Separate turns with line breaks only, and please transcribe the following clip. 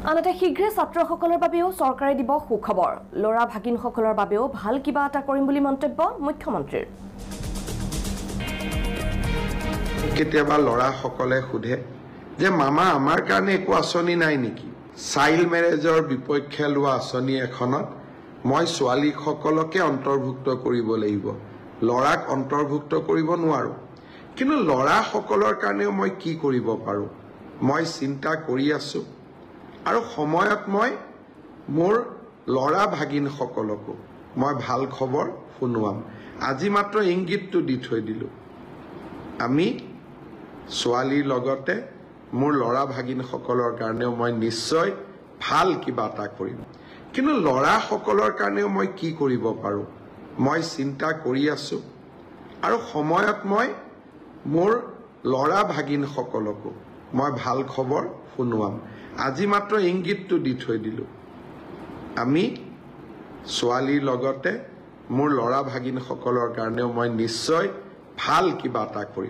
আনহাতে শীঘ্ৰে ছাত্ৰসকলৰ বাবেও চৰকাৰে দিব সুখবৰ লৰা ভাগিনসকলৰ বাবেও ভাল কিবা এটা কৰিম বুলি মন্তব্য মুখ্যমন্ত্ৰীৰ
কেতিয়াবা লৰাসকলে সোধে যে মামা আমাৰ কাৰণে একো আঁচনি নাই নেকি চাইল্ড মেৰেজৰ বিপক্ষে লোৱা আঁচনি এখনত মই ছোৱালীসকলকে অন্তৰ্ভুক্ত কৰিব লাগিব লৰাক অন্তৰ্ভুক্ত কৰিব নোৱাৰো কিন্তু লৰাসকলৰ কাৰণেও মই কি কৰিব পাৰো মই চিন্তা কৰি আছো আৰু সময়ত মই মোৰ লৰা ভাগিনসকলকো মই ভাল খবৰ শুনোৱাম আজি মাত্ৰ ইংগিতটো দি থৈ দিলো আমি ছোৱালীৰ লগতে মোৰ লৰা ভাগিনসকলৰ কাৰণেও মই নিশ্চয় ভাল কিবা এটা কৰিম কিন্তু লৰাসকলৰ কাৰণেও মই কি কৰিব পাৰো মই চিন্তা কৰি আছো আৰু সময়ত মই মোৰ লৰা ভাগিনসকলকো মই ভাল খবৰ শুনোৱাম আজি মাত্ৰ ইংগিতটো দি থৈ দিলো আমি ছোৱালীৰ লগতে মোৰ লৰা ভাগিনসকলৰ কাৰণেও মই নিশ্চয় ভাল কিবা এটা কৰিম